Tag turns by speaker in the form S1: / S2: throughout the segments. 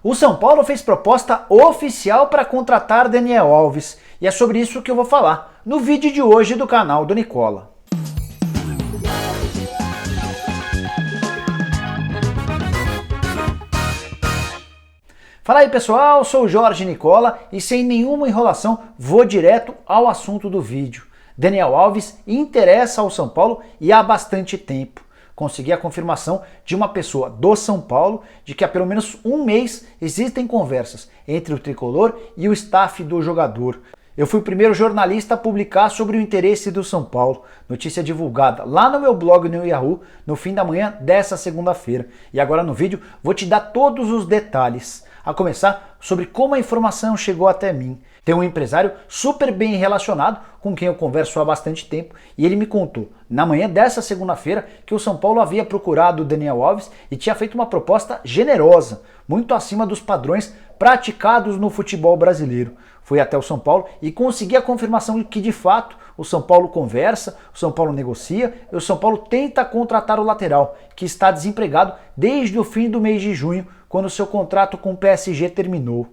S1: O São Paulo fez proposta oficial para contratar Daniel Alves e é sobre isso que eu vou falar no vídeo de hoje do canal do Nicola. Fala aí pessoal, sou o Jorge Nicola e sem nenhuma enrolação vou direto ao assunto do vídeo. Daniel Alves interessa ao São Paulo e há bastante tempo. Consegui a confirmação de uma pessoa do São Paulo de que há pelo menos um mês existem conversas entre o tricolor e o staff do jogador. Eu fui o primeiro jornalista a publicar sobre o interesse do São Paulo, notícia divulgada lá no meu blog no Yahoo no fim da manhã dessa segunda-feira. E agora no vídeo vou te dar todos os detalhes, a começar sobre como a informação chegou até mim. Tem um empresário super bem relacionado com quem eu converso há bastante tempo e ele me contou na manhã dessa segunda-feira que o São Paulo havia procurado o Daniel Alves e tinha feito uma proposta generosa, muito acima dos padrões praticados no futebol brasileiro. Fui até o São Paulo e consegui a confirmação de que de fato o São Paulo conversa, o São Paulo negocia e o São Paulo tenta contratar o lateral, que está desempregado desde o fim do mês de junho, quando seu contrato com o PSG terminou.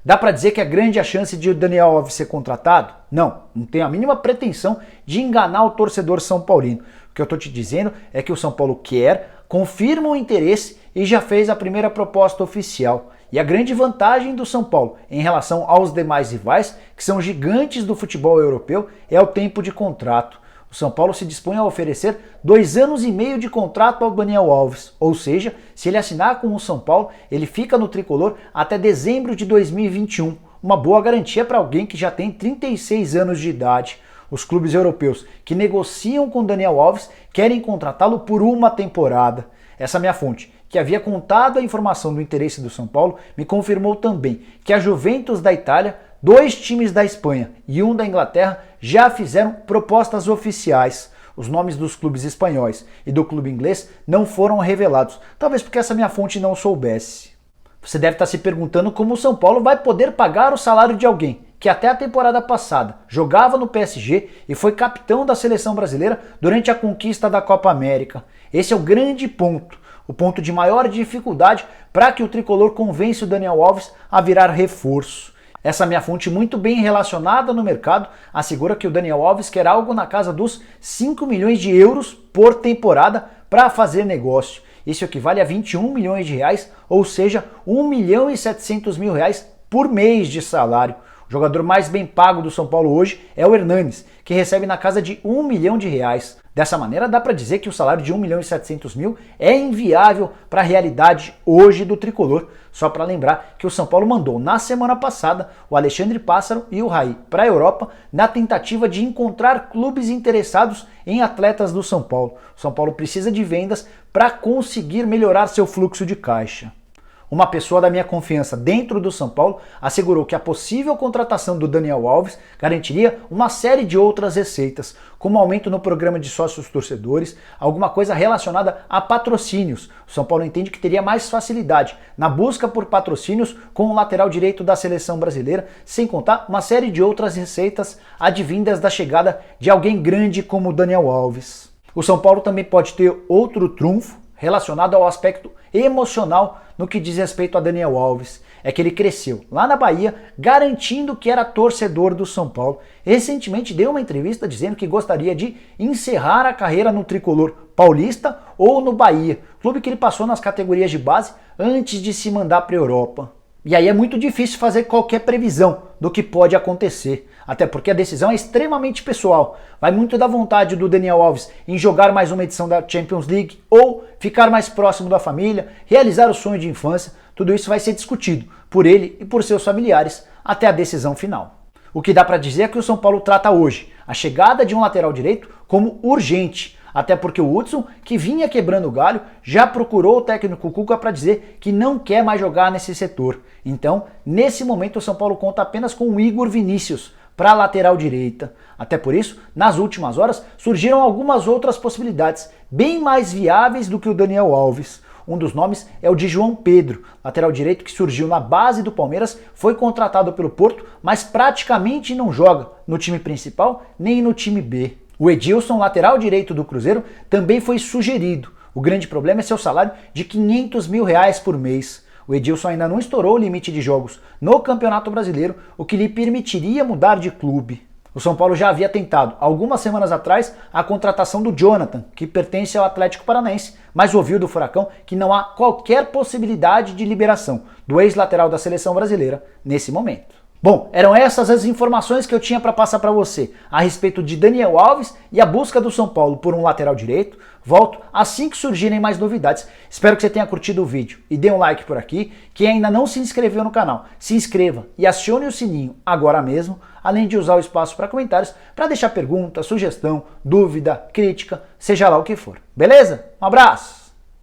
S1: Dá para dizer que é grande a chance de o Daniel Alves ser contratado? Não tenho a mínima pretensão de enganar o torcedor são paulino. O que eu estou te dizendo é que o São Paulo quer, confirma o interesse e já fez a primeira proposta oficial. E a grande vantagem do São Paulo em relação aos demais rivais, que são gigantes do futebol europeu, é o tempo de contrato. O São Paulo se dispõe a oferecer 2 anos e meio de contrato ao Daniel Alves, ou seja, se ele assinar com o São Paulo, ele fica no tricolor até dezembro de 2021, uma boa garantia para alguém que já tem 36 anos de idade. Os clubes europeus que negociam com Daniel Alves querem contratá-lo por uma temporada. Essa minha fonte, que havia contado a informação do interesse do São Paulo, me confirmou também que a Juventus da Itália, 2 times da Espanha e um da Inglaterra já fizeram propostas oficiais. Os nomes dos clubes espanhóis e do clube inglês não foram revelados, talvez porque essa minha fonte não soubesse. Você deve estar se perguntando como o São Paulo vai poder pagar o salário de alguém que até a temporada passada jogava no PSG e foi capitão da seleção brasileira durante a conquista da Copa América. Esse é o grande ponto, o ponto de maior dificuldade para que o tricolor convença o Daniel Alves a virar reforço. Essa minha fonte muito bem relacionada no mercado assegura que o Daniel Alves quer algo na casa dos 5 milhões de euros por temporada para fazer negócio. Isso equivale a 21 milhões de reais, ou seja, 1 milhão e 700 mil reais por mês de salário. O jogador mais bem pago do São Paulo hoje é o Hernanes, que recebe na casa de 1 milhão de reais. Dessa maneira, dá para dizer que o salário de 1 milhão e 700 mil é inviável para a realidade hoje do tricolor. Só para lembrar que o São Paulo mandou na semana passada o Alexandre Pássaro e o Raí para a Europa na tentativa de encontrar clubes interessados em atletas do São Paulo. O São Paulo precisa de vendas para conseguir melhorar seu fluxo de caixa. Uma pessoa da minha confiança dentro do São Paulo assegurou que a possível contratação do Daniel Alves garantiria uma série de outras receitas, como aumento no programa de sócios torcedores, alguma coisa relacionada a patrocínios. O São Paulo entende que teria mais facilidade na busca por patrocínios com o lateral direito da seleção brasileira, sem contar uma série de outras receitas advindas da chegada de alguém grande como o Daniel Alves. O São Paulo também pode ter outro trunfo relacionado ao aspecto emocional no que diz respeito a Daniel Alves. É que ele cresceu lá na Bahia garantindo que era torcedor do São Paulo. Recentemente deu uma entrevista dizendo que gostaria de encerrar a carreira no tricolor paulista ou no Bahia, clube que ele passou nas categorias de base antes de se mandar para a Europa. E aí é muito difícil fazer qualquer previsão do que pode acontecer, até porque a decisão é extremamente pessoal. Vai muito da vontade do Daniel Alves em jogar mais uma edição da Champions League ou ficar mais próximo da família, realizar o sonho de infância. Tudo isso vai ser discutido por ele e por seus familiares até a decisão final. O que dá para dizer é que o São Paulo trata hoje a chegada de um lateral direito como urgente, até porque o Hudson, que vinha quebrando o galho, já procurou o técnico Cuca para dizer que não quer mais jogar nesse setor. Então, nesse momento, o São Paulo conta apenas com o Igor Vinícius para a lateral direita. Até por isso, nas últimas horas, surgiram algumas outras possibilidades, bem mais viáveis do que o Daniel Alves. Um dos nomes é o de João Pedro, lateral direito que surgiu na base do Palmeiras, foi contratado pelo Porto, mas praticamente não joga no time principal nem no time B. O Edilson, lateral direito do Cruzeiro, também foi sugerido. O grande problema é seu salário de R$500 mil por mês. O Edilson ainda não estourou o limite de jogos no Campeonato Brasileiro, o que lhe permitiria mudar de clube. O São Paulo já havia tentado, algumas semanas atrás, a contratação do Jonathan, que pertence ao Atlético Paranaense, mas ouviu do Furacão que não há qualquer possibilidade de liberação do ex-lateral da seleção brasileira nesse momento. Bom, eram essas as informações que eu tinha para passar para você a respeito de Daniel Alves e a busca do São Paulo por um lateral direito. Volto assim que surgirem mais novidades. Espero que você tenha curtido o vídeo e dê um like por aqui. Quem ainda não se inscreveu no canal, se inscreva e acione o sininho agora mesmo, além de usar o espaço para comentários para deixar pergunta, sugestão, dúvida, crítica, seja lá o que for. Beleza? Um abraço!